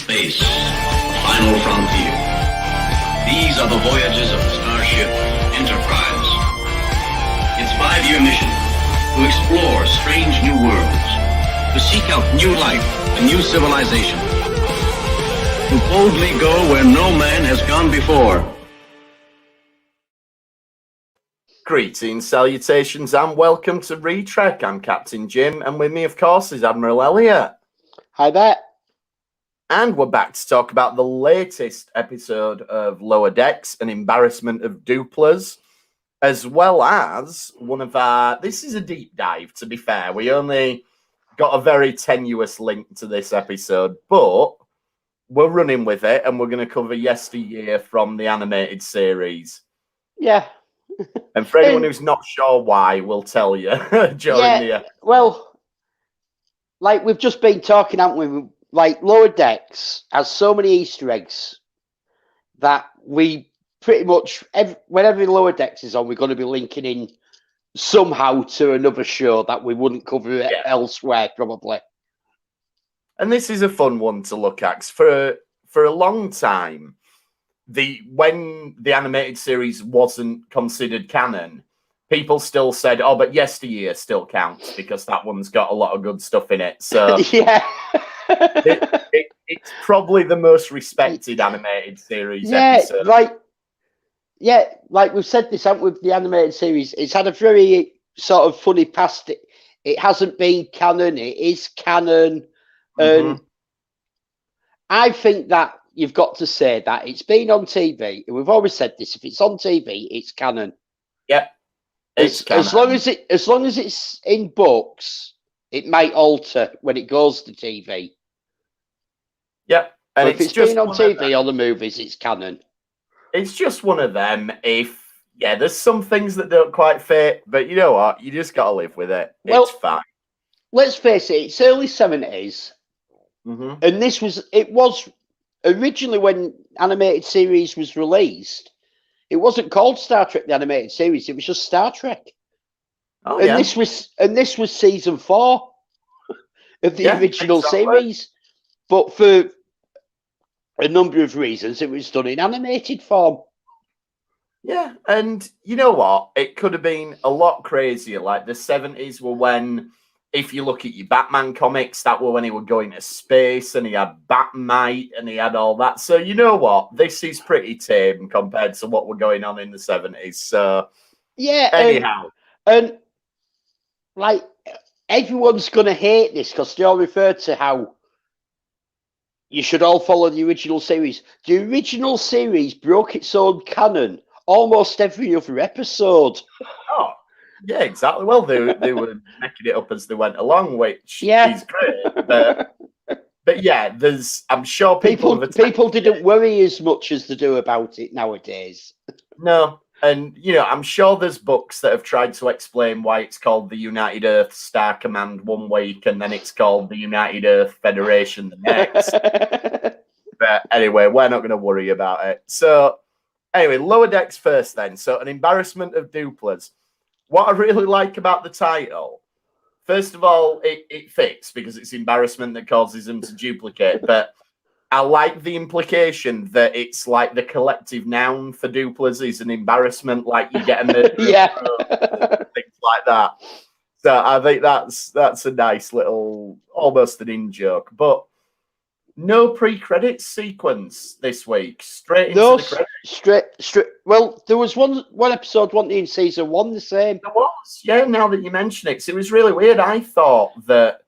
Space, the final frontier. These are the voyages of the starship Enterprise. Its 5-year mission, to explore strange new worlds, to seek out new life and new civilization, to boldly go where no man has gone before. Greetings, salutations, and welcome to Retrek. I'm Captain Jim, and with me, of course, is Admiral Elliot. Hi there. And we're back to talk about the latest episode of Lower Decks, An Embarrassment of Dooplers, as well as one of our... This is a deep dive, to be fair. We only got a very tenuous link to this episode, but we're running with it, and we're going to cover Yesteryear from the animated series. Yeah. And for anyone who's not sure why, we'll tell you during the... Well, like we've just been talking, haven't we? Like, Lower Decks has so many Easter eggs that we pretty much, whenever Lower Decks is on, we're going to be linking in somehow to another show that we wouldn't cover elsewhere, probably. And this is a fun one to look at. For a long time, when the animated series wasn't considered canon, people still said, "Oh, but Yesteryear still counts because that one's got a lot of good stuff in it." So yeah, it's probably the most respected animated series episode. like we've said this, haven't we, with the animated series? It's had a very sort of funny past. It hasn't been canon. It is canon, and I think that you've got to say that it's been on TV. We've always said this: if it's on TV, it's canon. Yep. As long as it's in books, it might alter when it goes to TV. Yep. And if it's been on TV or the movies, it's canon. It's just one of them. There's some things that don't quite fit, but you know what? You just got to live with it. It's fine. Let's face it, it's early 70s. And it was originally, when animated series was released, it wasn't called Star Trek the Animated Series, it was just Star Trek. This was season 4 of the original series. But for a number of reasons, it was done in animated form. Yeah, and you know what? It could have been a lot crazier. Like, the 70s were when, if you look at your Batman comics, that were when he was going to space and he had Batmite and he had all that. So you know what? This is pretty tame compared to what were going on in the 70s. So yeah, anyhow. And like, everyone's going to hate this because they all refer to how you should all follow the original series. The original series broke its own canon almost every other episode. Oh, yeah, exactly. Well, they were making it up as they went along, which is great. But yeah, I'm sure people didn't worry as much as they do about it nowadays. No, and I'm sure there's books that have tried to explain why it's called the United Earth Star Command one week and then it's called the United Earth Federation the next. But anyway, we're not going to worry about it. So anyway, Lower Decks first then. So, An Embarrassment of Dooplers. What I really like about the title, first of all, it fits because it's embarrassment that causes them to duplicate. But I like the implication that it's like the collective noun for Dooplers is an embarrassment, like you get a murder, things like that. So I think that's a nice little, almost an in-joke. But no pre-credits sequence this week. Straight into the credits. Straight. Well, there was one episode, wasn't there, in season 1 the same? There was, yeah, now that you mention it. So it was really weird. I thought that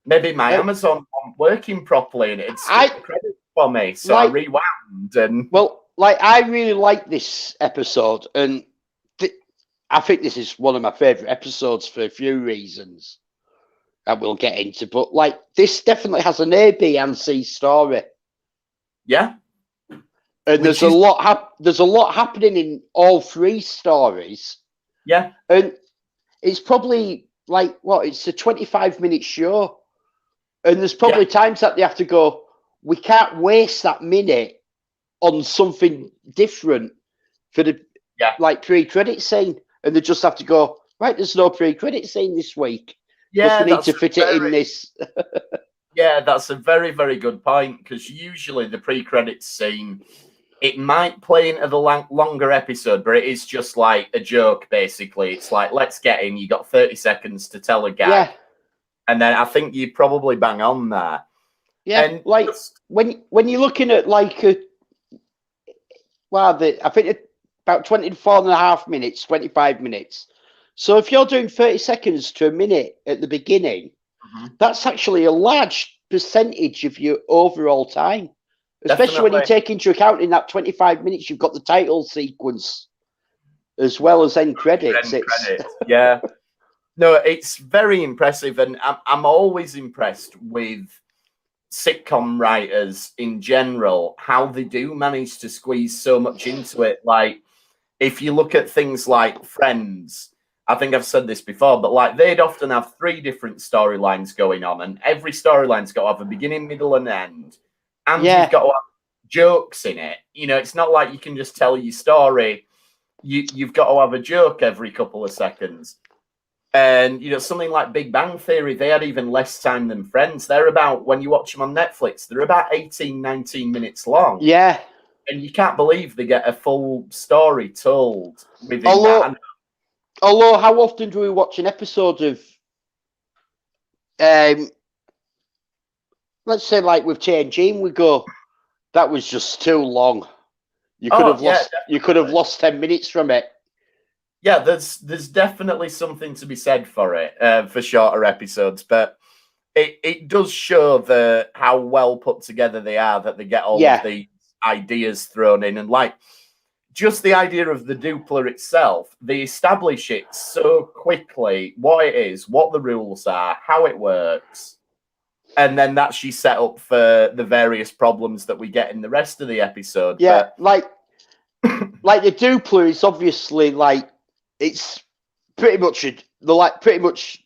maybe my Amazon wasn't working properly and it skipped the credits for me. So I rewound. And well, like, I really like this episode. And I think this is one of my favourite episodes for a few reasons that we'll get into, but like, this definitely has an A, B, and C story. Yeah, and there's a lot happening in all 3 stories. Yeah, and it's probably like it's a 25-minute show, and there's probably times that they have to go, we can't waste that minute on something different for the pre-credit scene, and they just have to go, right, there's no pre-credit scene this week. Yeah, we need to fit it in this. Yeah, Yeah, that's a very, very good point, because usually the pre-credits scene, it might play into the longer episode, but it is just like a joke, basically. It's like, let's get in, you got 30 seconds to tell a gag. Yeah. And then I think you probably bang on there. Yeah, and like when you're looking at like I think it's about 24 and a half minutes, 25 minutes. So if you're doing 30 seconds to a minute at the beginning, that's actually a large percentage of your overall time. Especially when you take into account in that 25 minutes, you've got the title sequence as well as end credits. Yeah. No, it's very impressive. And I'm always impressed with sitcom writers in general, how they do manage to squeeze so much into it. Like, if you look at things like Friends, I think I've said this before, but like they'd often have 3 different storylines going on, and every storyline's got to have a beginning, middle, and end. And you've got to have jokes in it. You know, it's not like you can just tell your story. You've got to have a joke every couple of seconds. And, you know, something like Big Bang Theory, they had even less time than Friends. They're about, when you watch them on Netflix, they're about 18, 19 minutes long. Yeah. And you can't believe they get a full story told within that. Although, how often do we watch an episode of, let's say like with TNG, and we go, that was just too long. You could have lost 10 minutes from it. Yeah, there's definitely something to be said for it, for shorter episodes, but it does show how well put together they are, that they get all of the ideas thrown in, and like just the idea of the Doopler itself, they establish it so quickly, what it is, what the rules are, how it works, and then that's you set up for the various problems that we get in the rest of the episode. Yeah, but like the Doopler is obviously like, it's pretty much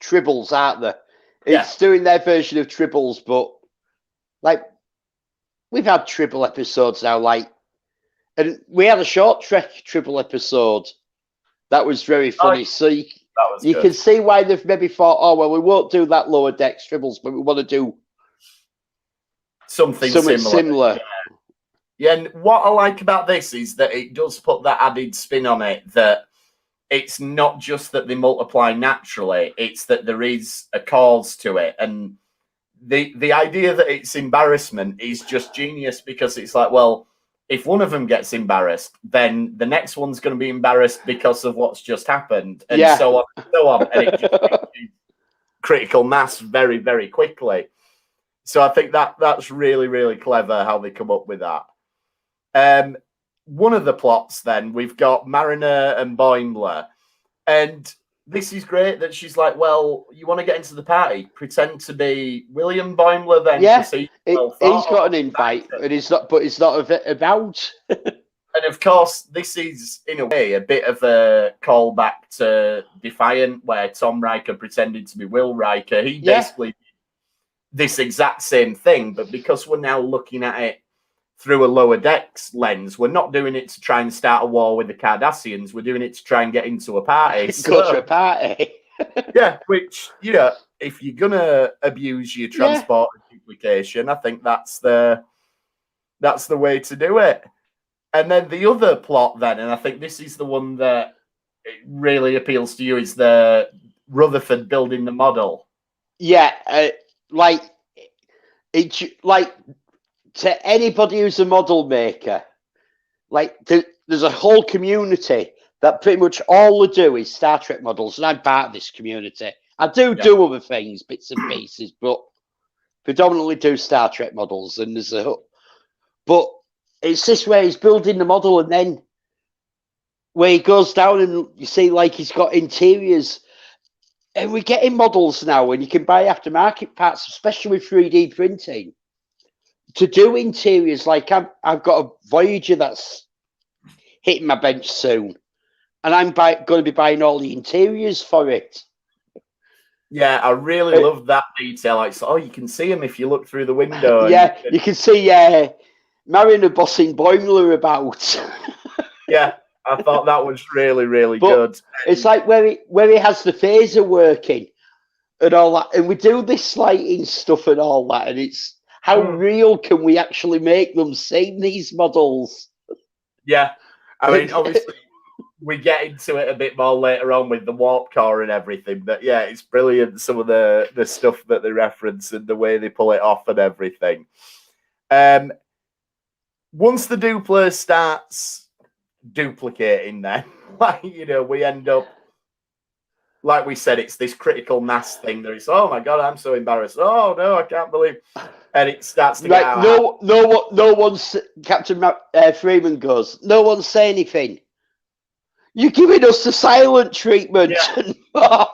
Tribbles, aren't they? It's doing their version of Tribbles, but like we've had Tribble episodes now, and we had a short Trek Tribble episode that was very funny. So you can see why they've maybe thought, oh well, we won't do that lower decks Tribbles, but we want to do something similar. Yeah, and what I like about this is that it does put that added spin on it, that it's not just that they multiply naturally, it's that there is a cause to it. And the idea that it's embarrassment is just genius, because it's like, well, if one of them gets embarrassed, then the next one's going to be embarrassed because of what's just happened, and so on and so on. And it just reaches critical mass very, very quickly. So I think that's really, really clever how they come up with that. One of the plots, then, we've got Mariner and Boimler. And this is great that she's like, well, you want to get into the party? Pretend to be William Boimler, then. Yeah, he's got an invite, and it's not about. And of course, this is, in a way, a bit of a callback to Defiant, where Tom Riker pretended to be Will Riker. He basically did this exact same thing, but because we're now looking at it through a lower decks lens, we're not doing it to try and start a war with the Cardassians. We're doing it to try and get into a party. Go to a party. Yeah, which, you know, if you're gonna abuse your transport duplication, I think that's the way to do it. And then the other plot, then, and I think this is the one that it really appeals to you, is the Rutherford building the model. Yeah, to anybody who's a model maker, there's a whole community that pretty much all they do is Star Trek models, and I'm part of this community. I do other things, bits and pieces, but predominantly do Star Trek models. And but it's this way, he's building the model, and then where he goes down and you see like he's got interiors, and we're getting models now, and you can buy aftermarket parts, especially with 3D printing, to do interiors. Like I've got a Voyager that's hitting my bench soon, and I'm going to be buying all the interiors for it. Yeah, I really love that detail. Like, you can see him if you look through the window. Yeah, you can see Mariner bossing Boimler about. Yeah, I thought that was really, really good. It's like where he has the phaser working, and all that, and we do this lighting stuff and all that, and it's how real can we actually make them seem, these models? Yeah, I mean, obviously, we get into it a bit more later on with the warp core and everything, but yeah, it's brilliant, some of the stuff that they reference and the way they pull it off and everything. Once the Doopler starts duplicating, then, like, you know, we end up, like we said, it's this critical mass thing. There is, oh my God, I'm so embarrassed. Oh no, I can't believe. And it starts to get out. No one's, Captain Freeman goes, no one say anything. You're giving us the silent treatment. Yeah.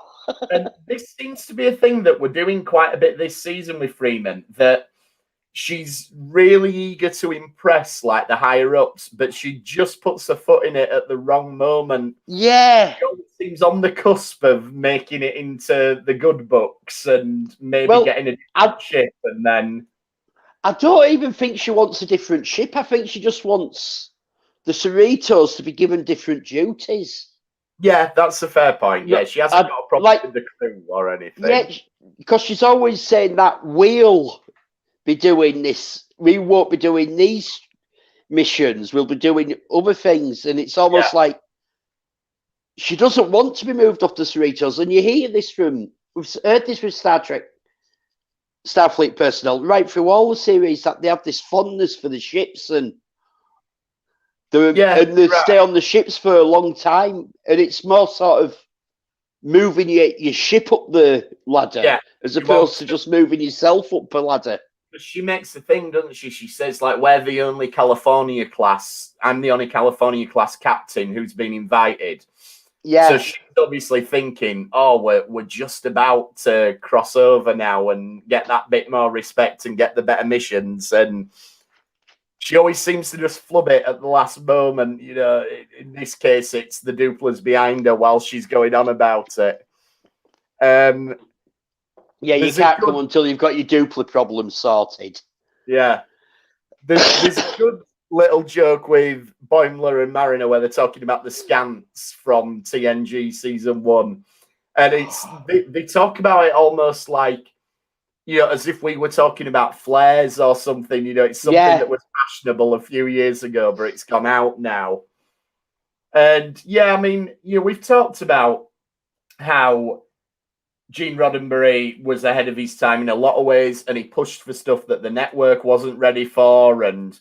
And this seems to be a thing that we're doing quite a bit this season with Freeman, that she's really eager to impress, like, the higher ups, but she just puts her foot in it at the wrong moment. Yeah. She always seems on the cusp of making it into the good books and maybe getting a different ship, and then... I don't even think she wants a different ship. I think she just wants the Cerritos to be given different duties. Yeah, that's a fair point. Yeah, she hasn't got a problem with the crew or anything. Yeah, because she's always saying that we'll be doing this. We won't be doing these missions. We'll be doing other things. And it's almost like she doesn't want to be moved off the Cerritos. And you hear this from, we've heard this with Star Trek, Starfleet personnel, right through all the series, that they have this fondness for the ships and they stay on the ships for a long time. And it's more sort of moving your ship up the ladder as opposed to just moving yourself up the ladder. But she makes the thing, doesn't she? She says, like, we're the only California class. I'm the only California class captain who's been invited. Yeah. So she's obviously thinking, oh, we're just about to cross over now and get that bit more respect and get the better missions. And she always seems to just flub it at the last moment. You know, in this case, it's the Dooplers behind her while she's going on about it. Yeah, you can't come until you've got your Doopler problem sorted. Yeah. There's a good little joke with Boimler and Mariner where they're talking about the scants from TNG season 1. And it's they talk about it almost like, you know, as if we were talking about flares or something. You know, it's something that was fashionable a few years ago, but it's gone out now. And yeah, I mean, you know, we've talked about how Gene Roddenberry was ahead of his time in a lot of ways, and he pushed for stuff that the network wasn't ready for and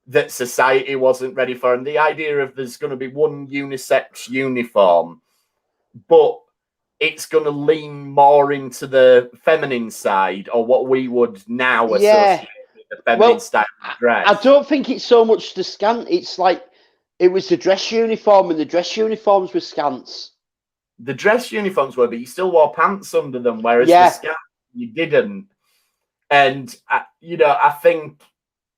that society wasn't ready for. And the idea of there's going to be one unisex uniform, but it's going to lean more into the feminine side, or what we would now associate with the feminine style of dress. I don't think it's so much the scant. It's like it was the dress uniform, and the dress uniforms were scants. The dress uniforms were, but you still wore pants under them, whereas the scant, you didn't. And, you know, I think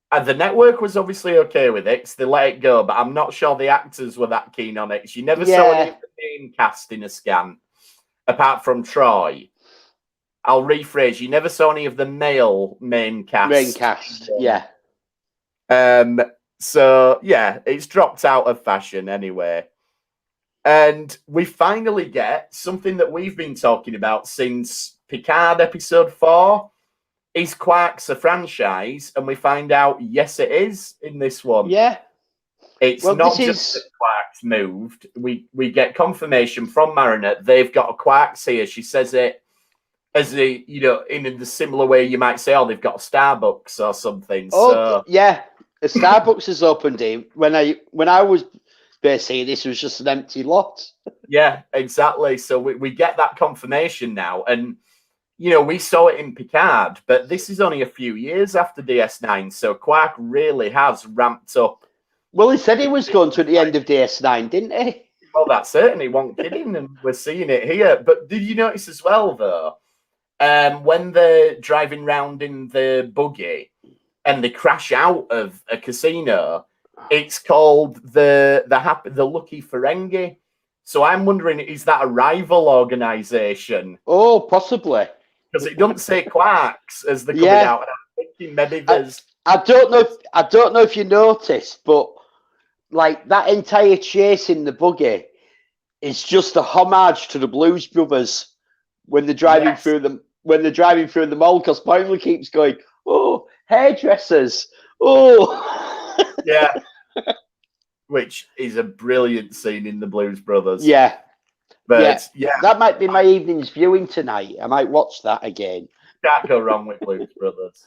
the network was obviously okay with it, because they let it go, but I'm not sure the actors were that keen on it. You never saw any of the main cast in a scant, apart from Troy. I'll rephrase, you never saw any of the male main cast. Main cast, yeah. So, yeah, it's dropped out of fashion anyway. And we finally get something that we've been talking about since Picard episode 4. Is Quark's a franchise? And we find out, yes, it is in this one. Yeah. It's not just that Quark's moved. We get confirmation from Mariner. They've got a Quark's here. She says it as a, you know, in the similar way you might say, oh, they've got a Starbucks or something. Oh, so yeah. A Starbucks has opened here. When I was basically, this was just an empty lot. Yeah, exactly. So we get that confirmation now. And, you know, we saw it in Picard, but this is only a few years after DS9. So Quark really has ramped up. Well, he said he was going to at the end of DS9, didn't he? Well, that's certainly one kidding, and we're seeing it here. But did you notice as well, though, when they're driving round in the buggy and they crash out of a casino, it's called the Lucky Ferengi. So I'm wondering, is that a rival organisation? Oh, possibly. Because it doesn't say Quarks as they're coming out, and I'm thinking maybe there's. I don't know if you noticed, but like that entire chase in the buggy is just a homage to the Blues Brothers. when they're driving through the mall, because Boimler keeps going, "Oh, hairdressers, oh." Yeah. Which is a brilliant scene in the Blues Brothers. Yeah. But yeah. That might be my evening's viewing tonight. I might watch that again. Can't go wrong with Blues Brothers.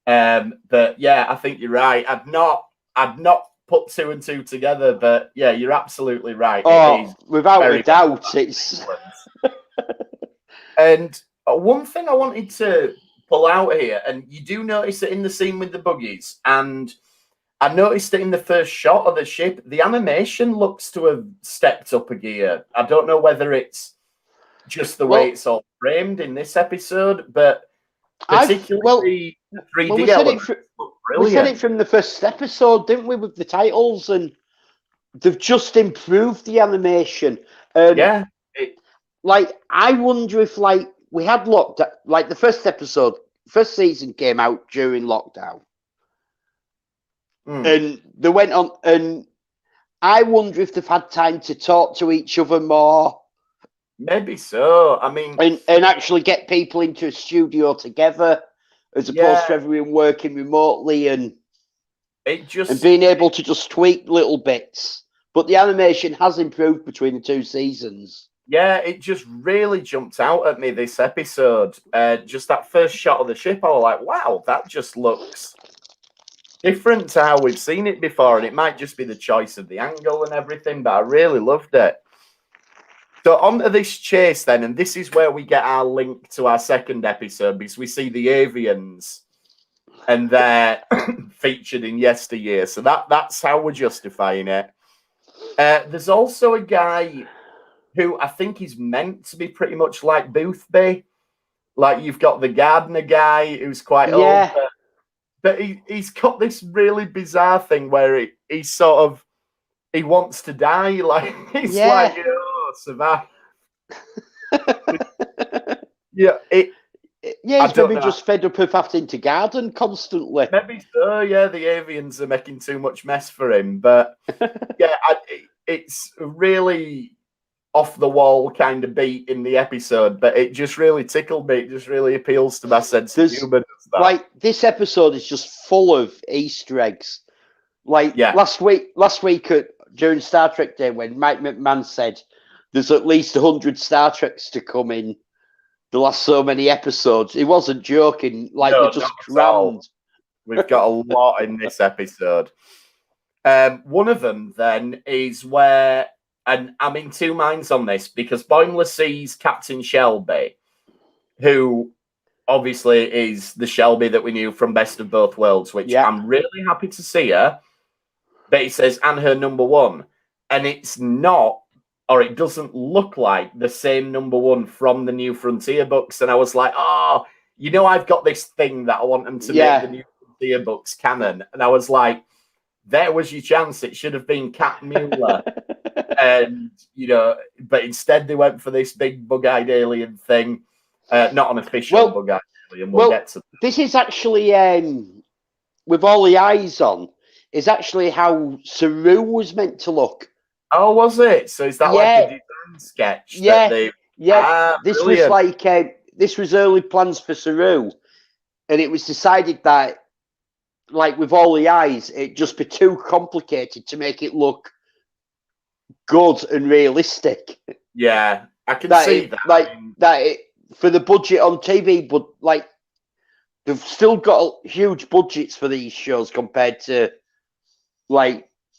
But yeah, I think you're right. I'd not put two and two together, but yeah, you're absolutely right. Oh, without a doubt, it's. And one thing I wanted to pull out here, and you do notice it in the scene with the buggies, and I noticed it in the first shot of the ship. The animation looks to have stepped up a gear. I don't know whether it's just the way it's all framed in this episode, but particularly the 3D elements look brilliant. We said it from the first episode, didn't we, with the titles, and they've just improved the animation. Yeah. I wonder if, we had lockdown, the first season came out during lockdown. And they went on, and I wonder if they've had time to talk to each other more. Maybe so. I mean, and actually get people into a studio together, as opposed to everyone working remotely and being able to just tweak little bits. But the animation has improved between the two seasons. Yeah, it just really jumped out at me this episode. Just that first shot of the ship, I was like, wow, that just looks different to how we've seen it before. And it might just be the choice of the angle and everything, but I really loved it. So on to this chase then, and this is where we get our link to our second episode, because we see the avians and they're featured in Yesteryear. So that's how we're justifying it. There's also a guy who I think is meant to be pretty much like Boothby. Like, you've got the gardener guy who's quite old, but he's got this really bizarre thing where he wants to die. Like, he's like, survive. He's maybe just fed up of having to garden constantly. Maybe so, yeah. The avians are making too much mess for him. But yeah, it's really off the wall kind of beat in the episode, but it just really tickled me. It just really appeals to my sense of humor. This episode is just full of Easter eggs. Last week during Star Trek Day, when Mike McMahon said there's at least 100 Star Treks to come in the last so many episodes, he wasn't joking. We're just crammed. We've got a lot in this episode. One of them then is where, and I'm in two minds on this, because Boimler sees Captain Shelby, who obviously is the Shelby that we knew from Best of Both Worlds, which I'm really happy to see her. But he says, and her number one. And it's not, or it doesn't look like the same number one from the New Frontier books. And I was like, I've got this thing that I want them to make the New Frontier books canon. And I was like, there was your chance. It should have been Kat Mueller. And, but instead they went for this big bug-eyed alien thing. Not an official bug-eyed alien. We'll get to that. This is actually, with all the eyes on, is actually how Saru was meant to look. Oh, was it? So is that like a design sketch? This was this was early plans for Saru, and it was decided that, with all the eyes, it'd just be too complicated to make it look good and realistic. Yeah, I can see that. For the budget on TV, but they've still got huge budgets for these shows compared to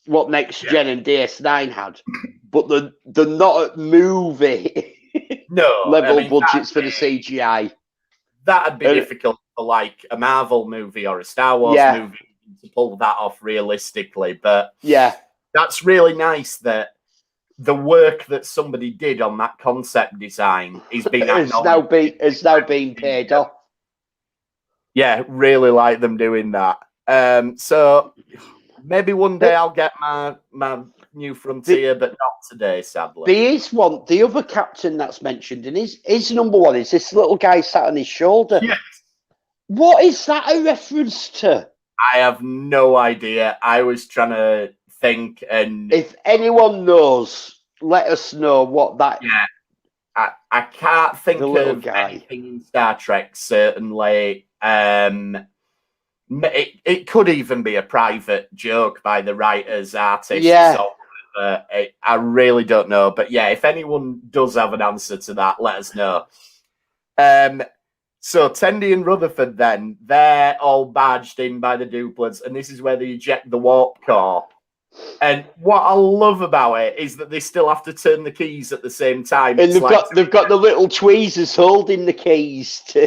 what Next Gen and DS9 had, but they're not at movie level budgets for the CGI. That'd be difficult for a Marvel movie or a Star Wars movie to pull that off realistically. But that's really nice that the work that somebody did on that concept design is being now being paid off. Yeah, really like them doing that. So maybe one day I'll get my New Frontier, but not today, sadly. There is one, the other captain that's mentioned, and his number one is this little guy sat on his shoulder. Yes. What is that a reference to? I have no idea. I was trying to think, and if anyone knows, let us know what that. Yeah, I can't think of guy. anything in Star Trek, certainly. It could even be a private joke by the writers, artists. Yeah. I really don't know. But yeah, if anyone does have an answer to that, let us know. So Tendi and Rutherford, then, they're all barged in by the Dooplers, and this is where they eject the warp core. And what I love about it is that they still have to turn the keys at the same time. And they've got the little tweezers holding the keys to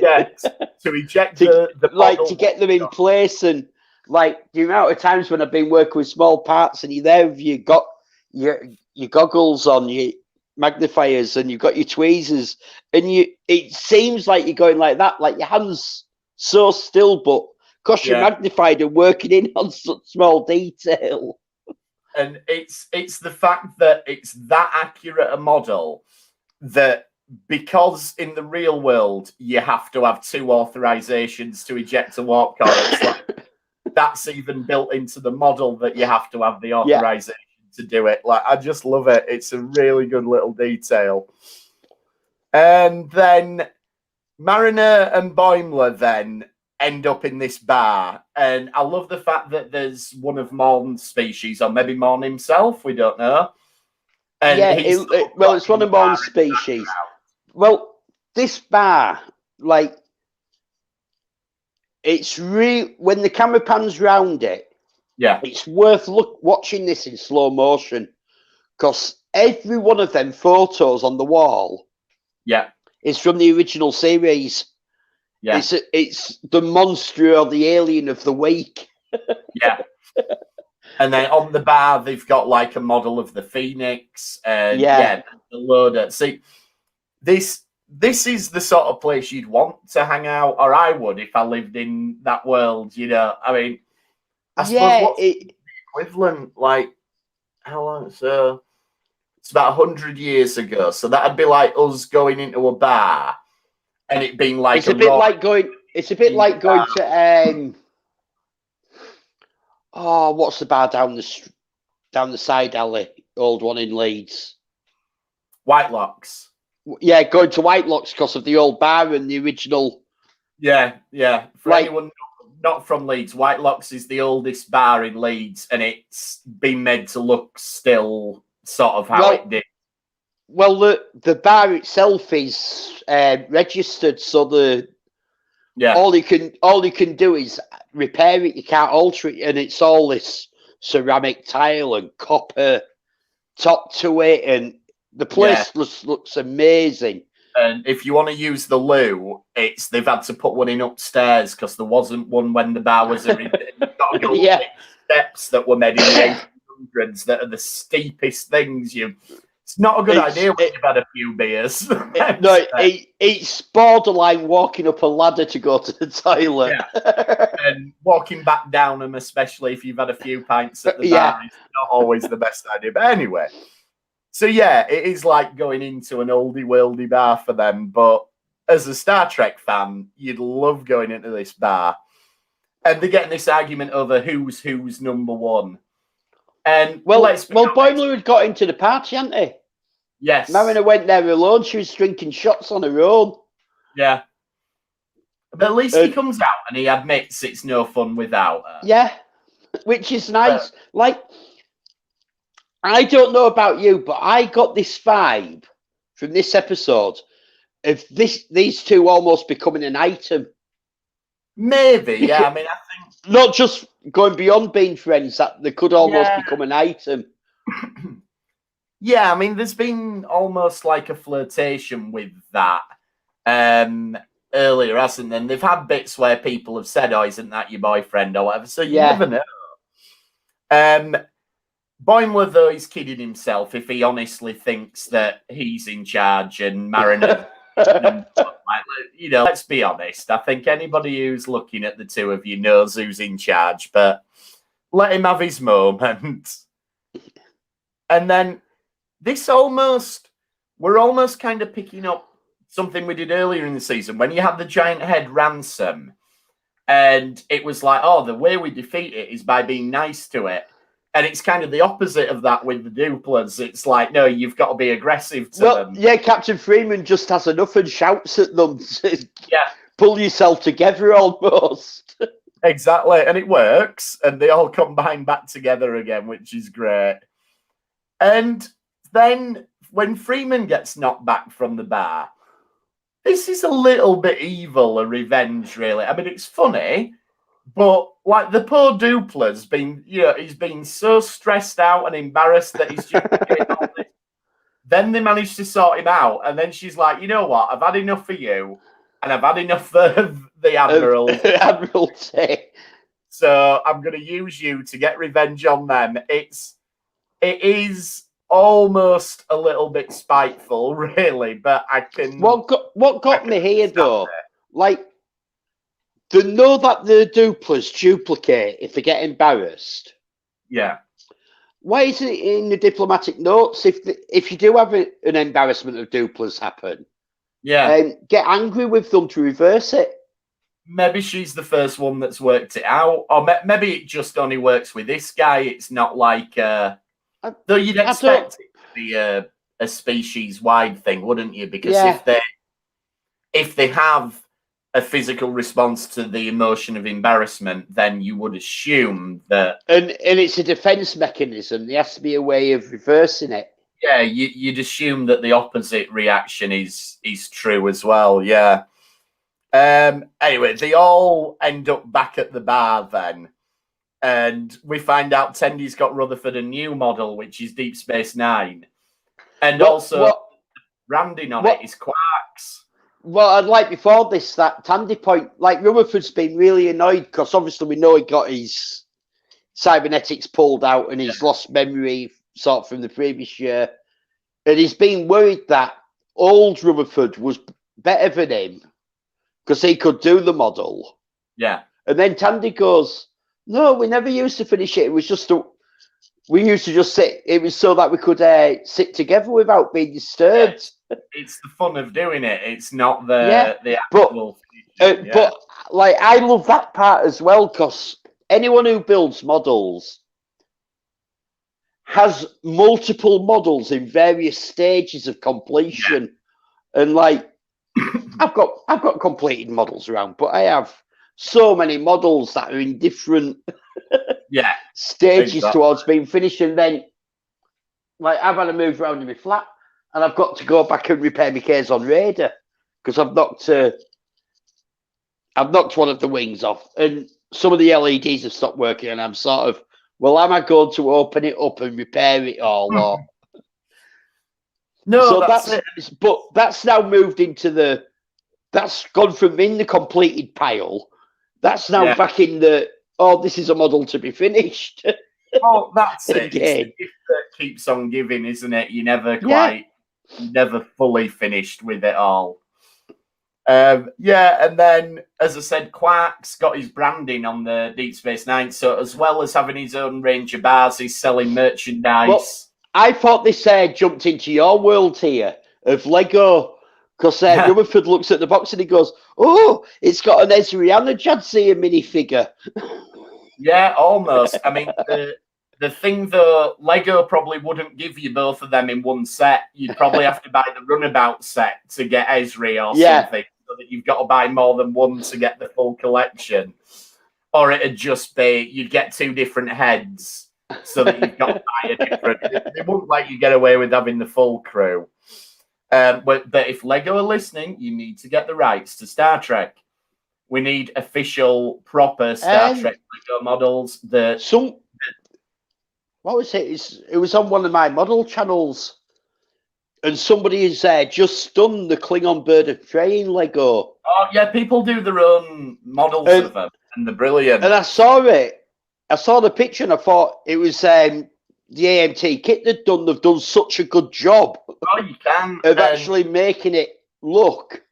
eject to get them in place. And like the amount of times when I've been working with small parts and you're there, you've got your goggles on, your magnifiers, and you've got your tweezers, and it seems like you're going like that, like your hands so still, but because you're magnified and working in on such small detail. And it's the fact that it's that accurate a model that, because in the real world you have to have 2 authorizations to eject a warp core, it's like that's even built into the model that you have to have the authorization to do it. Like, I just love it. It's a really good little detail. And then Mariner and Boimler then end up in this bar, and I love the fact that there's one of Morn's species, or maybe Morn himself, we don't know. And it's one of Morn's species. Well, this bar, like, it's really, when the camera pans round it, it's worth watching this in slow motion, because every one of them photos on the wall is from the original series. Yeah, it's the monster or the alien of the week. And then on the bar they've got like a model of the Phoenix, and the load of, see, this is the sort of place you'd want to hang out, or I would if I lived in that world. You know, I mean, I suppose what's the equivalent? Like, how long? So it's about 100 years ago. So that'd be like us going into a bar. And it being like it's a bit like going to what's the bar down the side alley, old one in Leeds? Whitelocks. Yeah, going to Whitelocks because of the old bar and the original. Yeah. For anyone not from Leeds, Whitelocks is the oldest bar in Leeds, and it's been made to look still sort of how it did. Well, the bar itself is registered, so all you can do is repair it. You can't alter it, and it's all this ceramic tile and copper top to it, and the place looks amazing. And if you want to use the loo, they've had to put one in upstairs because there wasn't one when the bar was originally. You've got to go up steps that were made in the 1800s that are the steepest things It's not a good idea when you've had a few beers. It's borderline walking up a ladder to go to the toilet. And walking back down them, especially if you've had a few pints at the bar, is not always the best idea. But anyway, so it is like going into an oldie worldy bar for them. But as a Star Trek fan, you'd love going into this bar. And they're getting this argument over who's number one. And Boimler had got into the party, hadn't he? Yes. Mariner went there alone. She was drinking shots on her own. Yeah. But at least he comes out and he admits it's no fun without her. Yeah, which is nice. Like, I don't know about you, but I got this vibe from this episode of these two almost becoming an item. Maybe, yeah. I mean, I think not just going beyond being friends, that they could almost become an item. Yeah, I mean, there's been almost like a flirtation with that earlier, hasn't there? And they've had bits where people have said, "Oh, isn't that your boyfriend?" or whatever. So you never know. Boimler, though, is kidding himself if he honestly thinks that he's in charge and Mariner. Let's be honest. I think anybody who's looking at the two of you knows who's in charge, but let him have his moment. And then we're almost kind of picking up something we did earlier in the season when you had the giant head ransom, and it was like, oh, the way we defeat it is by being nice to it. And it's kind of the opposite of that with the Dooplers. It's like, no, you've got to be aggressive to them. Yeah, Captain Freeman just has enough and shouts at them to Yeah. pull yourself together almost. Exactly. And it works. And they all combine back together again, which is great. And then when Freeman gets knocked back from the bar, this is a little bit evil, a revenge, really. I mean, it's funny. But like the poor Doopler's been, he's been so stressed out and embarrassed that he's just getting all this. Then they managed to sort him out, and then she's like, you know what? I've had enough of you, and I've had enough of the Admiral. Admiralty. So I'm going to use you to get revenge on them. It is almost a little bit spiteful, really, but I can. What got me here though, like. They know that the Dooplers duplicate if they get embarrassed. Yeah. Why isn't it in the diplomatic notes if you do have an embarrassment of Dooplers happen? Yeah. Get angry with them to reverse it. Maybe she's the first one that's worked it out, or maybe it just only works with this guy. It's not like though you'd expect it to be a species-wide thing, wouldn't you? Because if they have a physical response to the emotion of embarrassment, then you would assume that... And it's a defense mechanism. There has to be a way of reversing it. Yeah, you'd assume that the opposite reaction is true as well, yeah. Anyway, they all end up back at the bar then. And we find out Tendy's got Rutherford a new model, which is Deep Space Nine. And branding on it is Quarks. Well, I'd like before this, that Tandy point, like Rutherford's been really annoyed because obviously we know he got his cybernetics pulled out and he's lost memory sort of from the previous year. And he's been worried that old Rutherford was better than him because he could do the model. Yeah. And then Tandy goes, no, we never used to finish it. It was just, we used to just sit, it was so that we could sit together without being disturbed. It's the fun of doing it. It's not the actual. But like, I love that part as well because anyone who builds models has multiple models in various stages of completion, and like, I've got completed models around, but I have so many models that are in different stages towards being finished, and then like I've had to move around in my flat. And I've got to go back and repair my Kazon Raider because I've knocked one of the wings off, and some of the LEDs have stopped working. And I'm sort of, well, am I going to open it up and repair it all? Or no, so that's it. But that's now moved into that's gone from in the completed pile. That's now back in this is a model to be finished. Oh, that's it. Again. It's the gift that keeps on giving, isn't it? You never never fully finished with it all. And then, as I said, Quark's got his branding on the Deep Space Nine, so as well as having his own range of bars, he's selling merchandise. Well, I thought this jumped into your world here of Lego, because Rutherford looks at the box and he goes, oh, it's got an Ezri and a Jadzia minifigure. Yeah, almost. I mean, the thing though, Lego probably wouldn't give you both of them in one set. You'd probably have to buy the Runabout set to get Ezri or something, so that you've got to buy more than one to get the full collection. Or it'd just be, you'd get two different heads, so that you've got to buy a different... They wouldn't let you get away with having the full crew. But if Lego are listening, you need to get the rights to Star Trek. We need official, proper Star Trek Lego models. What was it? It was on one of my model channels, and somebody has just done the Klingon Bird of Prey in Lego. Oh yeah, people do their own models of them, and they're brilliant. And I saw it. I saw the picture, and I thought it was the AMT kit they've done such a good job. Oh, you can of actually making it look.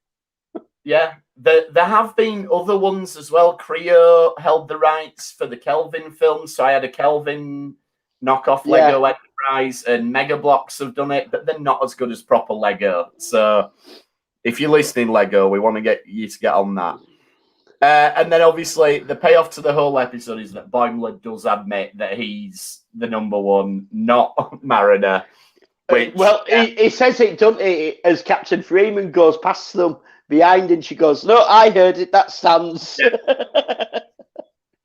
Yeah. There have been other ones as well. Creo held the rights for the Kelvin film, so I had a Kelvin knockoff Lego Enterprise, and Mega Bloks have done it, but they're not as good as proper Lego. So if you're listening, Lego, we want to get you to get on that. And then obviously the payoff to the whole episode is that Boimler does admit that he's the number one, not Mariner. Which, he says it, doesn't he? As Captain Freeman goes past them behind, and she goes, "No, I heard it. That stands."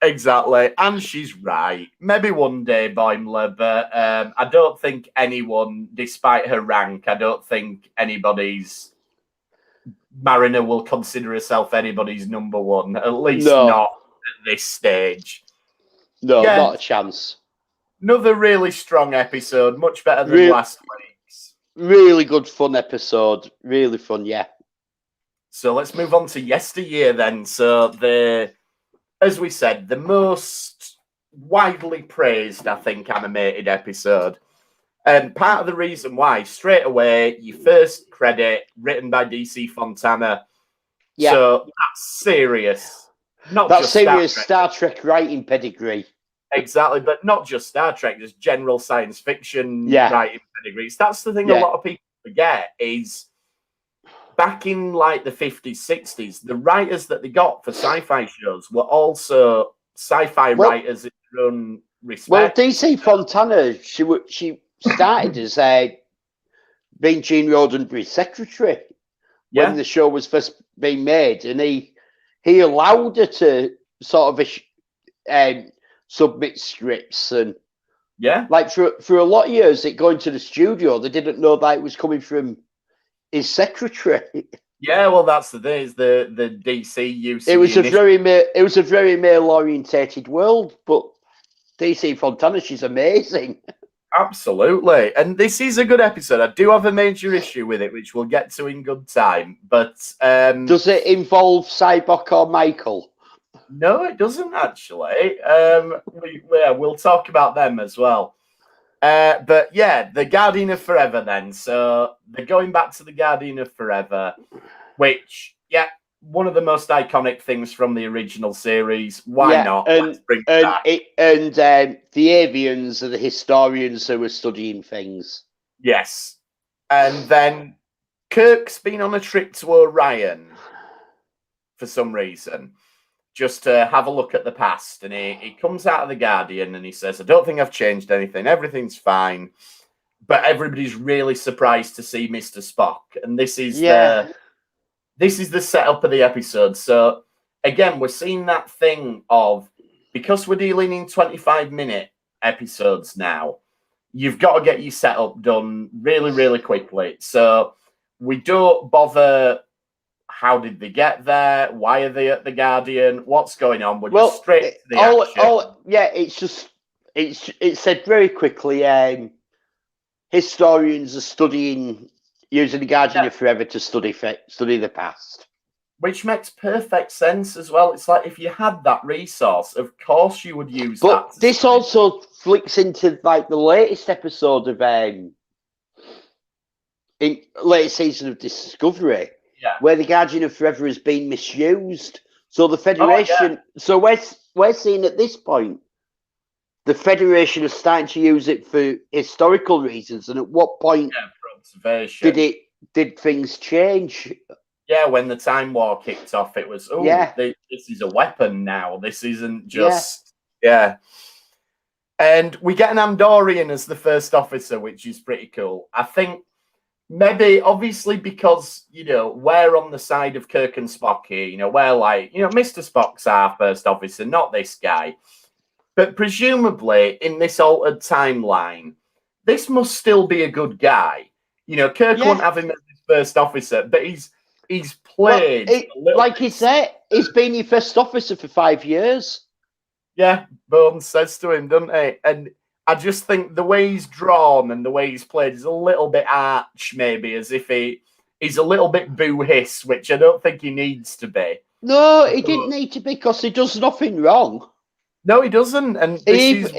Exactly, and she's right. Maybe one day, Boimler, but I don't think anyone, despite her rank, I don't think Mariner will consider herself anybody's number one, at least not at this stage. No, not a chance. Another really strong episode, much better than last week's. Really good fun episode, really fun, yeah. So let's move on to Yesteryear then. So as we said, the most widely praised, I think, animated episode. And part of the reason why, straight away, your first credit, written by DC Fontana. Yeah. So that's serious. That's serious Star Trek writing pedigree. Exactly, but not just Star Trek, just general science fiction writing pedigrees. That's the thing a lot of people forget is back in like the 50s, 60s, the writers that they got for sci-fi shows were also sci-fi writers in their own respect. Well, DC Fontana, she started as being Gene Roddenberry's secretary when the show was first being made, and he allowed her to sort of submit scripts, and like for a lot of years, it going to the studio, they didn't know that it was coming from his secretary. Yeah, well, that's the thing. Is the DC use. It was a very male orientated world, but DC Fontana, she's amazing. Absolutely. And this is a good episode. I do have a major issue with it, which we'll get to in good time. But does it involve Cyborg or Michael? No, it doesn't actually. We'll talk about them as well. But yeah, the Guardian of Forever then. So they're going back to the Guardian of Forever, which, one of the most iconic things from the original series. Why not? Let's bring it back. The avians are the historians who are studying things. Yes. And then Kirk's been on a trip to Orion for some reason, just to have a look at the past. And he comes out of the Guardian and he says, I don't think I've changed anything. Everything's fine. But everybody's really surprised to see Mr. Spock. And this is the setup of the episode. So, again, we're seeing that thing of, because we're dealing in 25-minute episodes now, you've got to get your setup done really, really quickly. So, we don't bother, how did they get there? Why are they at the Guardian? What's going on? We're just straight to the action. It's said very quickly, historians are studying, using the Guardian of Forever to study the past. Which makes perfect sense as well. It's like if you had that resource, of course you would use that. But this also flicks into like the latest episode of in latest season of Discovery, where the Guardian of Forever has been misused. So the Federation, so we're seeing at this point, the Federation is starting to use it for historical reasons. And at what point did things change? Yeah, when the Time War kicked off, it was, this is a weapon now. This isn't just, And we get an Andorian as the first officer, which is pretty cool. I think maybe, obviously, because, we're on the side of Kirk and Spock here. We're like, Mr. Spock's our first officer, not this guy. But presumably, in this altered timeline, this must still be a good guy. Kirk won't have him as his first officer, but he's played. Like he said, he's been your first officer for 5 years. Yeah, Bones says to him, doesn't he? And I just think the way he's drawn and the way he's played is a little bit arch, maybe, as if he's a little bit boo-hiss, which I don't think he needs to be. No, he didn't need to be, because he does nothing wrong. No, he doesn't. And he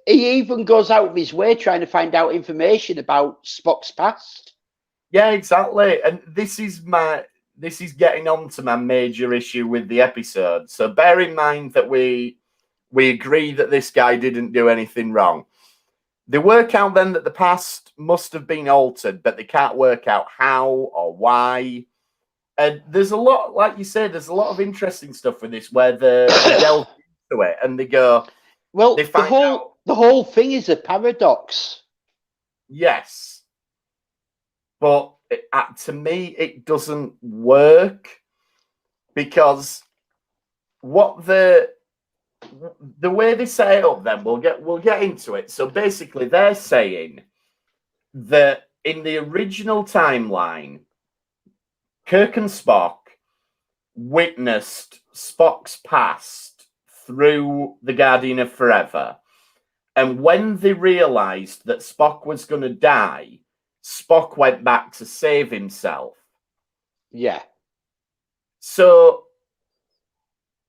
even goes out of his way trying to find out information about Spock's past. Yeah, exactly. And this is getting on to my major issue with the episode. So bear in mind that we agree that this guy didn't do anything wrong. They work out then that the past must have been altered, but they can't work out how or why. And there's a lot, like you said, there's a lot of interesting stuff with this where they delve into it and they go. Well, they the whole thing is a paradox. Yes, but to me, it doesn't work because what the way they set it up, then we'll get into it. So basically, they're saying that in the original timeline, Kirk and Spock witnessed Spock's past through the Guardian of Forever. And when they realized that Spock was going to die, Spock went back to save himself. Yeah. So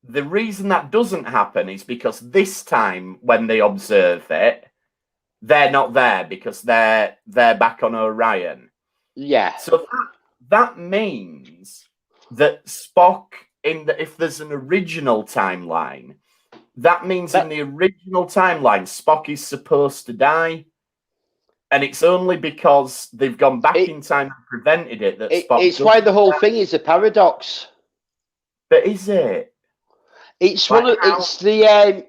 the reason that doesn't happen is because this time when they observe it, they're not there because they're back on Orion. Yeah. So that means that Spock, if there's an original timeline, that means in the original timeline, Spock is supposed to die. And it's only because they've gone back in time and prevented it that Spock. It's why the whole thing is a paradox. But is it? It's it's the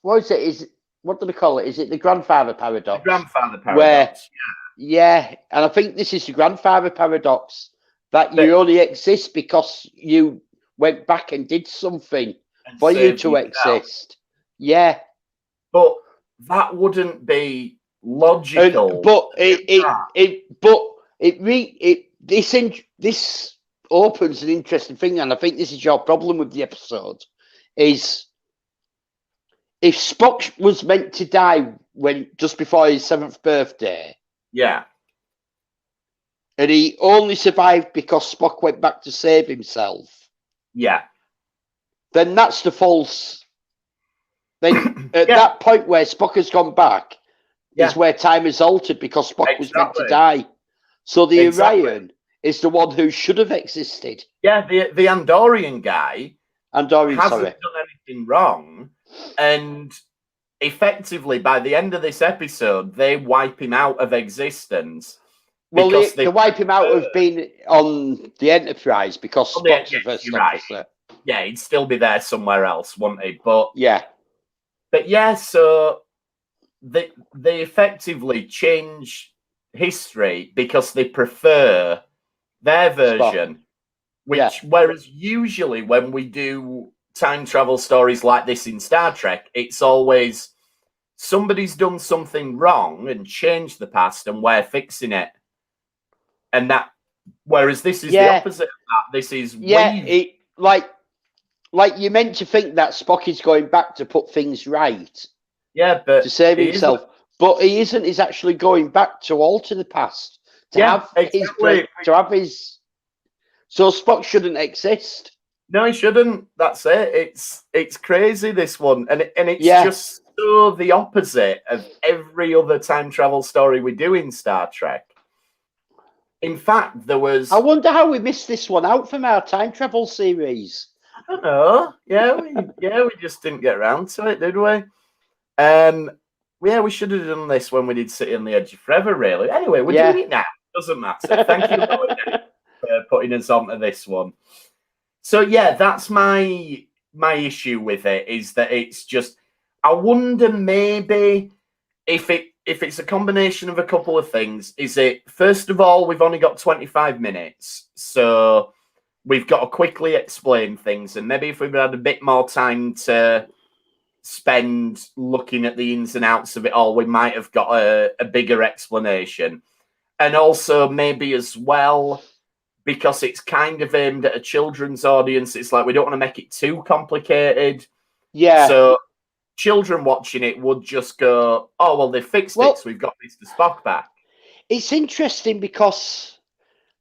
what is it? What do we call it? Is it the grandfather paradox? The grandfather paradox. Yeah, and I think this is the grandfather paradox, that you only exist because you went back and did something for you to exist. Yeah, but that wouldn't be logical. This opens an interesting thing, and I think this is your problem with the episode. Is if Spock was meant to die just before his 7th birthday, yeah, and he only survived because Spock went back to save himself, yeah, then that's the false. Then at that point where Spock has gone back is where time is altered because Spock was meant to die. So the Orion is the one who should have existed. Yeah, the Andorian guy hasn't done anything wrong, and effectively by the end of this episode, they wipe him out of existence. Well, they wipe him out of being on the Enterprise because Spock's the first officer. Yeah, he'd still be there somewhere else, wouldn't he? But yeah, so they effectively change history because they prefer their version. Whereas usually when we do time travel stories like this in Star Trek, it's always somebody's done something wrong and changed the past and we're fixing it. And whereas this is the opposite of that. This is like you're meant to think that Spock is going back to put things right. Yeah, but to save himself. But he isn't. He's actually going back to alter the past. To have his. So Spock shouldn't exist. No, he shouldn't. That's it. It's crazy, this one. And it's just so the opposite of every other time travel story we do in Star Trek. In fact, there was... I wonder how we missed this one out from our time travel series. I don't know. We just didn't get around to it, did we? We should have done this when we did City on the Edge of Forever, really. Anyway, we're doing it now. Doesn't matter. Thank you for putting us onto this one. So, that's my issue with it, is that it's just... I wonder maybe if it's a combination of a couple of things. Is it, first of all, we've only got 25 minutes, so we've got to quickly explain things, and maybe if we've had a bit more time to spend looking at the ins and outs of it all, we might have got a bigger explanation. And also maybe as well, because it's kind of aimed at a children's audience, it's like we don't want to make it too complicated. Yeah. So children watching it would just go, oh, well, they fixed it, so we've got Mr. Spock back. It's interesting because,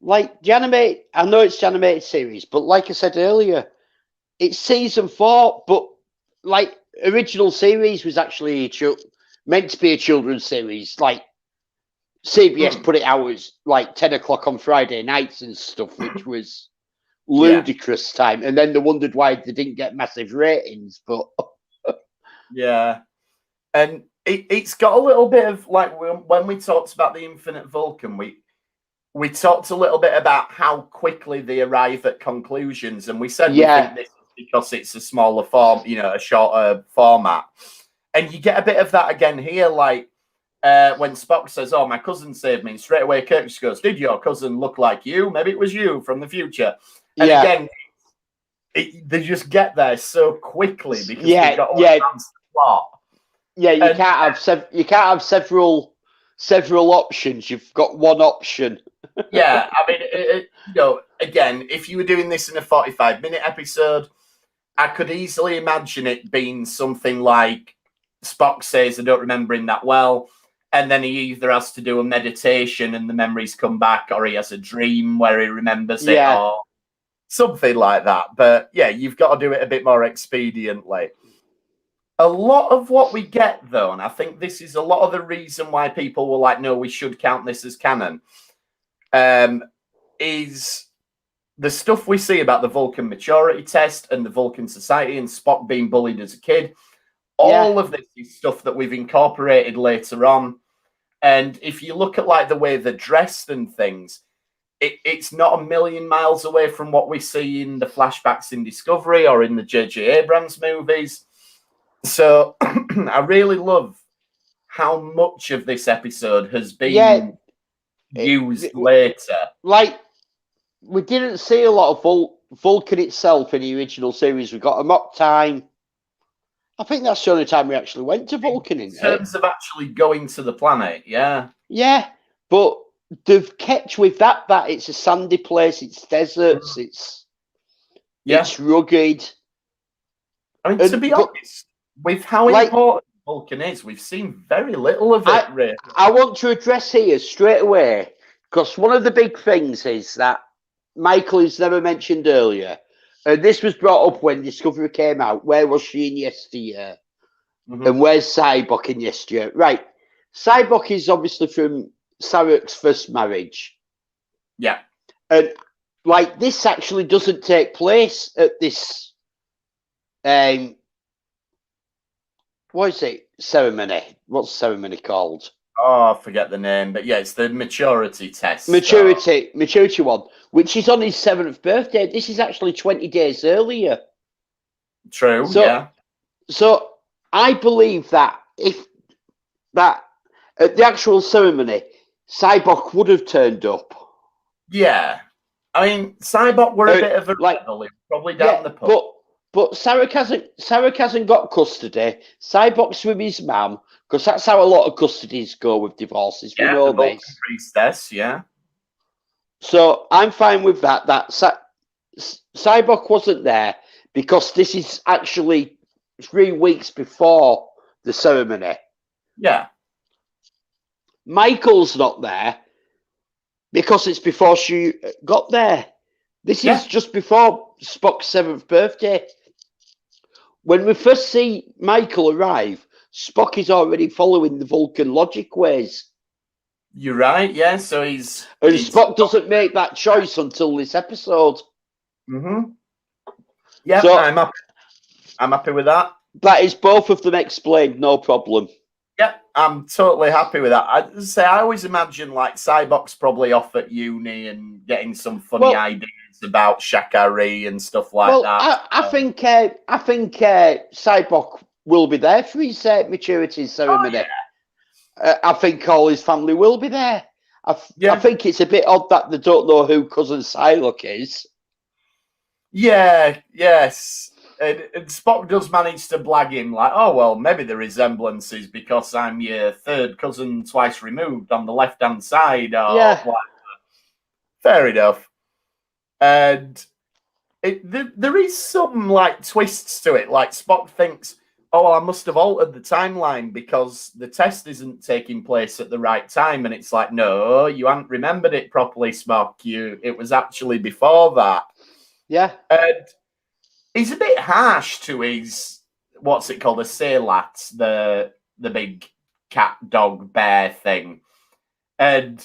like, I know it's the animated series, but like I said earlier, it's season 4, but, like, original series was actually meant to be a children's series. Like, CBS put it out as, like, 10 o'clock on Friday nights and stuff, which was ludicrous time. And then they wondered why they didn't get massive ratings, but... Yeah, and it's got a little bit of, like, when we talked about the Infinite Vulcan, we talked a little bit about how quickly they arrive at conclusions, and we said we think this is because it's a smaller form, a shorter format. And you get a bit of that again here, like when Spock says, "Oh, my cousin saved me," and straight away Kirk just goes, "Did your cousin look like you? Maybe it was you from the future." And again, they just get there so quickly because they've got all the plot. Yeah, you can't have several options. You've got one option. Yeah, I mean, again, if you were doing this in a 45-minute episode, I could easily imagine it being something like Spock says, "I don't remember him that well," and then he either has to do a meditation and the memories come back, or he has a dream where he remembers it, or something like that. But yeah, you've got to do it a bit more expediently. A lot of what we get, though, and I think this is a lot of the reason why people were like, "No, we should count this as canon," is the stuff we see about the Vulcan maturity test and the Vulcan society and Spock being bullied as a kid. All of this is stuff that we've incorporated later on. And if you look at like the way they're dressed and things, it's not a million miles away from what we see in the flashbacks in Discovery or in the J.J. Abrams movies. So I really love how much of this episode has been used later. Like, we didn't see a lot of Vulcan itself in the original series. We got a mock time. I think that's the only time we actually went to Vulcan. In terms of actually going to the planet, yeah. Yeah, but they've kept with that it's a sandy place, it's deserts, it's rugged. I mean, to be honest, with how important Vulcan is, we've seen very little of it, really. I want to address here straight away, because one of the big things is that Michael is never mentioned earlier. And this was brought up when Discovery came out. Where was she in Yesteryear? And where's Cyborg in Yesteryear? Right. Cyborg is obviously from Sarek's first marriage. Yeah. And like this actually doesn't take place at this what is it? Ceremony. What's the ceremony called? Oh, I forget the name, but yeah, it's the maturity test. Maturity one, which is on his 7th birthday. This is actually 20 days earlier. True, So I believe that at the actual ceremony, Cyborg would have turned up. Yeah. I mean, Cyborg were a bit of a rebel, probably down the pub. But Sarek hasn't got custody. Cyborg's with his mum, because that's how a lot of custodies go with divorces. Yeah, we know the this. Priestess, yeah. So I'm fine with that. That Cyborg wasn't there because this is actually 3 weeks before the ceremony. Yeah. Michael's not there because it's before she got there. This is just before Spock's 7th birthday. When we first see Michael arrive, Spock is already following the Vulcan logic ways. You're right, yeah. So he's Spock doesn't make that choice until this episode. Yeah, so, I'm happy with that. That is both of them explained, no problem. Yeah, I'm totally happy with that. I always imagine like Cyborg's probably off at uni and getting some funny ideas about Shakari and stuff like that. I think Cyborg will be there for his maturity ceremony. I think all his family will be there. I think it's a bit odd that they don't know who cousin Psylocke is. Yeah, yes. And Spock does manage to blag him like, "Oh, well, maybe the resemblance is because I'm your third cousin twice removed on the left-hand side." Or whatever. Fair enough. And there is some like twists to it. Like Spock thinks, "Oh, I must have altered the timeline because the test isn't taking place at the right time." And it's like, "No, you haven't remembered it properly, Spock. It was actually before that." Yeah. And he's a bit harsh to his, what's it called, a Salat, the big cat, dog, bear thing. And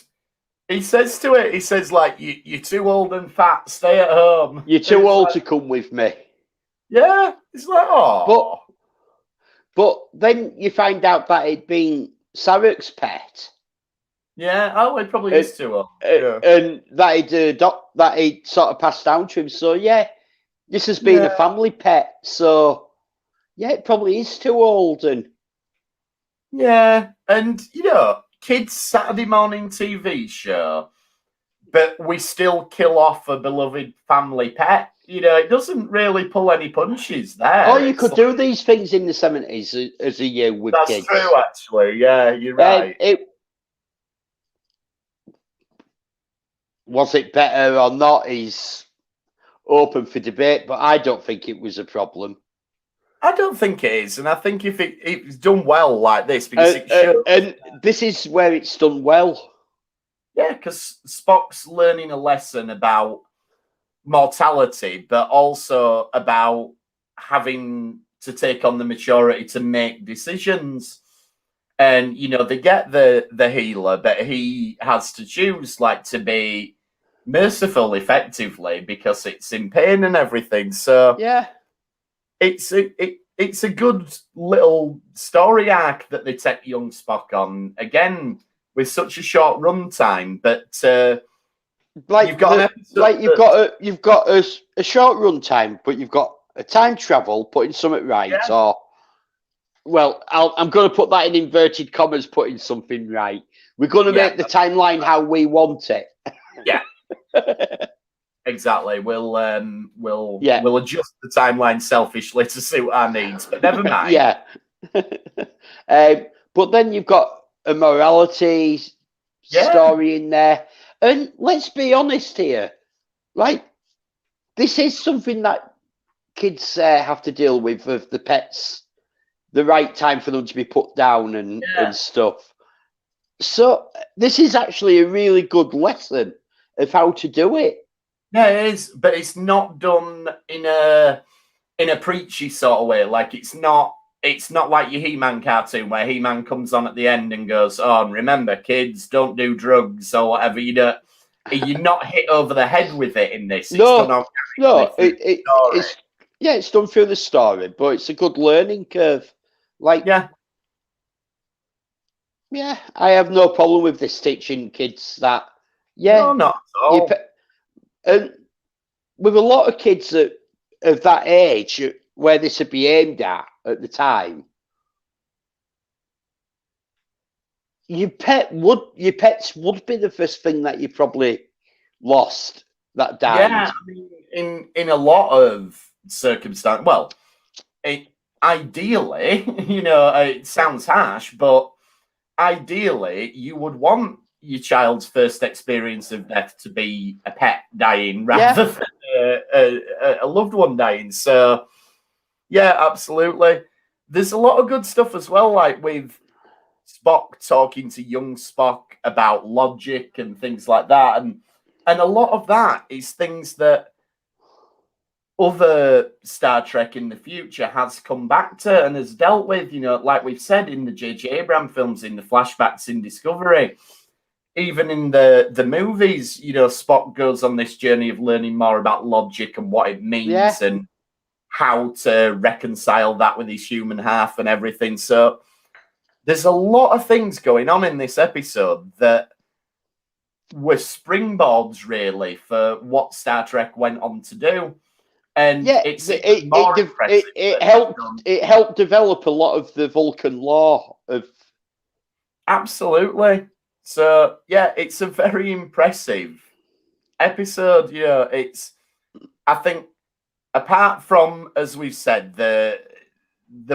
he says to it, he says, like, you're too old and fat, stay at home. You're too old to come with me. Yeah, it's like, oh. But then you find out that it'd been Sarek's pet. Yeah, oh, it probably is too old. And that he'd sort of passed down to him. So yeah, this has been a family pet. So yeah, it probably is too old. And and kids' Saturday morning TV show, but we still kill off a beloved family pet. It doesn't really pull any punches there. Oh, you could do these things in the 70s as a year with kids. That's true, actually. Yeah, you're right. Was it better or not is open for debate, but I don't think it was a problem. I don't think it is, and I think if it's done well like this, because it shows, and this is where it's done well. Yeah, because Spock's learning a lesson about mortality, but also about having to take on the maturity to make decisions. And they get the healer, but he has to choose to be merciful effectively because it's in pain and everything. So yeah, it's a good little story arc that they take young Spock on, again with such a short run time, but you've got a short run time, but you've got a time travel putting something right. Or well, I'm going to put that in inverted commas, putting something right. We're going to make the timeline how we want it. Yeah. Exactly. We'll adjust the timeline selfishly to suit our needs, but never mind. Yeah. But then you've got a morality story in there, and let's be honest here, this is something that kids have to deal with the pets, the right time for them to be put down and stuff. So this is actually a really good lesson of how to do it. Yeah, it is, but it's not done in a preachy sort of way. It's not like your He-Man cartoon where He-Man comes on at the end and goes, "Oh, and remember, kids, don't do drugs or whatever." You're not hit over the head with it in this. It's it's done through the story, but it's a good learning curve. I have no problem with this teaching kids that. Yeah, no, not at all. And with a lot of kids of that age where this would be aimed at the time, your pets would be the first thing that you probably lost that died. Yeah, I mean, in a lot of circumstances, well, ideally, it sounds harsh, but ideally, you would want your child's first experience of death to be a pet dying rather than a loved one dying. So, yeah, absolutely. There's a lot of good stuff as well, like with Spock talking to young Spock about logic and things like that. And a lot of that is things that other Star Trek in the future has come back to and has dealt with, like we've said in the J.J. Abrams films, in the flashbacks in Discovery. Even in the movies, Spock goes on this journey of learning more about logic and what it means and how to reconcile that with his human half and everything. So there's a lot of things going on in this episode that were springboards, really, for what Star Trek went on to do. And it helped develop a lot of the Vulcan lore of. Absolutely. So yeah, it's a very impressive episode. I think, apart from, as we've said, the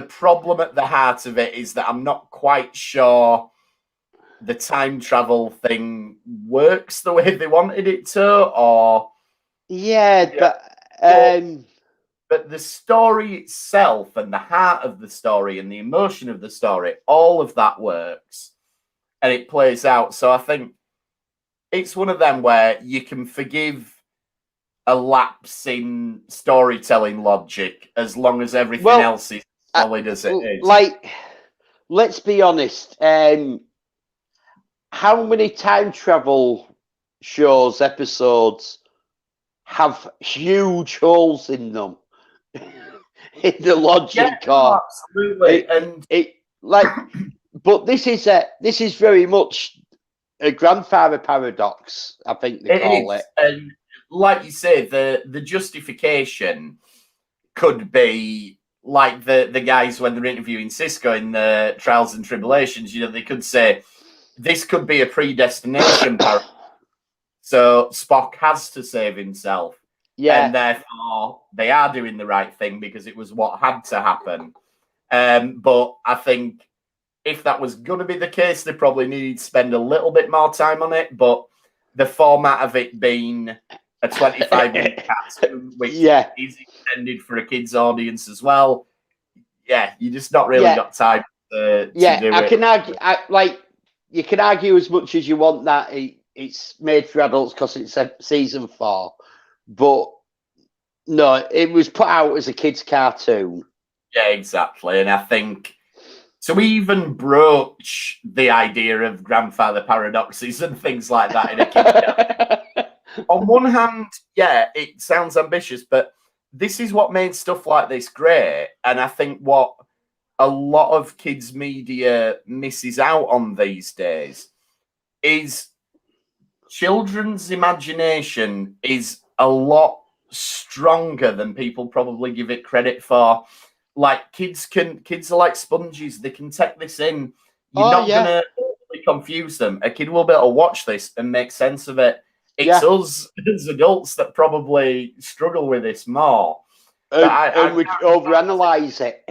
problem at the heart of it is that I'm not quite sure the time travel thing works the way they wanted it to, or but the story itself and the heart of the story and the emotion of the story, all of that works. And it plays out. So I think it's one of them where you can forgive a lapse in storytelling logic as long as everything else is solid as it is. Let's be honest. How many time travel shows, episodes have huge holes in them? In the logic. Yeah, absolutely. But this is very much a grandfather paradox, I think they call it. And like you say, the justification could be like the guys when they're interviewing Cisco in the Trials and Tribulations. They could say this could be a predestination paradox. So Spock has to save himself. Yeah. And therefore they are doing the right thing because it was what had to happen. But I think if that was going to be the case, they probably needed to spend a little bit more time on it. But the format of it being a 25-minute cartoon, which is intended for a kid's audience as well, you just not really got time to do it. I can argue. You can argue as much as you want that it's made for adults because it's a season 4, but no, it was put out as a kid's cartoon. Yeah, exactly. And I think to even broach the idea of grandfather paradoxes and things like that in a kid on one hand, it sounds ambitious, but this is what made stuff like this great. And I think what a lot of kids' media misses out on these days is children's imagination is a lot stronger than people probably give it credit for. Like kids are like sponges. They can take this in. You're not gonna confuse them. A kid will be able to watch this and make sense of it. It's us as adults that probably struggle with this more. And we overanalyze it.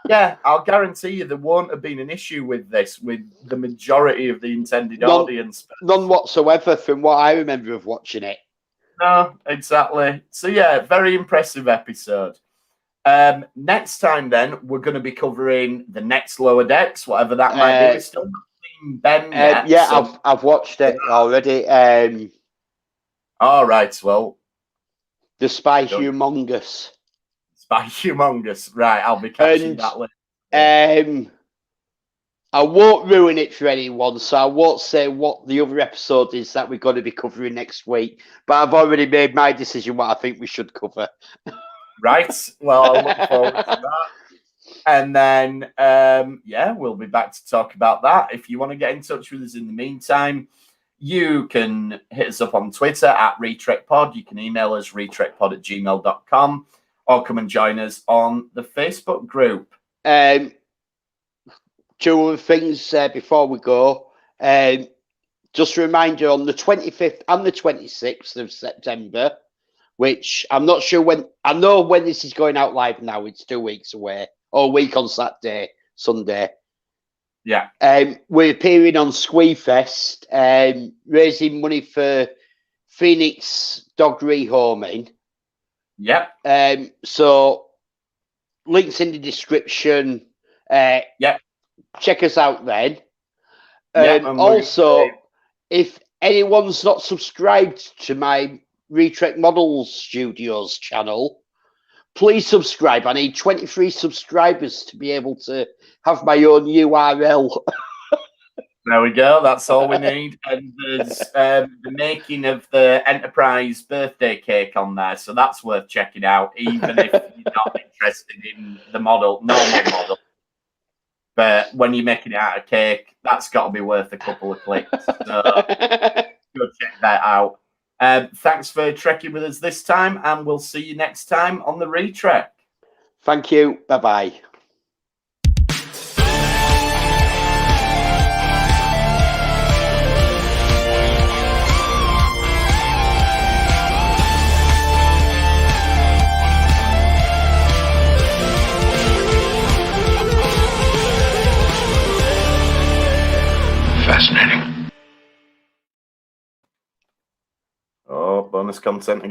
Yeah, I'll guarantee you there won't have been an issue with this with the majority of the intended audience. None whatsoever from what I remember of watching it. No, exactly. So very impressive episode. Next time then, we're going to be covering the next Lower Decks, whatever that might be. We're still not seeing Ben yet. I've watched it already. All right, well. The Spy Humongous. Spy Humongous. Right, I'll be catching that later. I won't ruin it for anyone, so I won't say what the other episode is that we're going to be covering next week. But I've already made my decision what I think we should cover. Right. Well, I'll look forward to that. And then, we'll be back to talk about that. If you want to get in touch with us in the meantime, you can hit us up on Twitter at RetrekPod. You can email us retrekpod@gmail.com or come and join us on the Facebook group. Two other things before we go. Just a reminder on the 25th and the 26th of September, which I'm not sure when. I know when this is going out live now. It's 2 weeks away, or a week on Saturday, Sunday. Yeah. We're appearing on Squeefest, raising money for Phoenix dog rehoming. Yep. So links in the description. Check us out then. Also, if anyone's not subscribed to my Retrek Models Studios channel, please subscribe. I need 23 subscribers to be able to have my own URL. There we go. That's all we need. And there's the making of the Enterprise birthday cake on there, so that's worth checking out, even if you're not interested in the normal model. But when you're making it out of cake, that's got to be worth a couple of clicks. So go check that out. Thanks for trekking with us this time, and we'll see you next time on the Retrek. Thank you. Bye-bye. Fascinating. Oh, bonus content again.